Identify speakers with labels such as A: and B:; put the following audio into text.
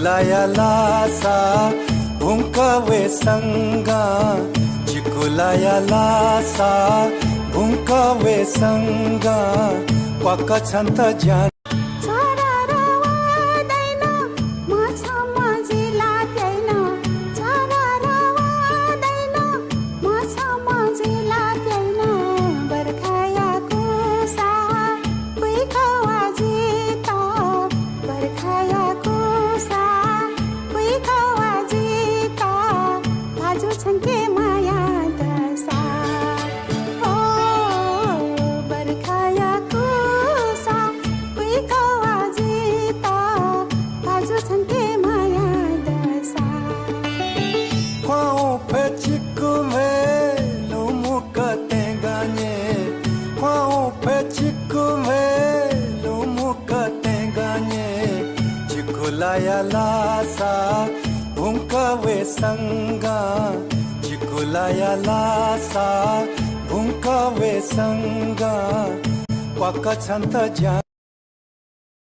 A: चिकुलाया लासा भुङ्कवे सँगा चिकुलाया लासा भुङ्कवे सँगा पक्क छन् त ज्यान चिकुलाया लासा भुङ्कवे सँगा चिकुलाया लासा भुङ्कवे सँगा पक्क छन् त ज्यान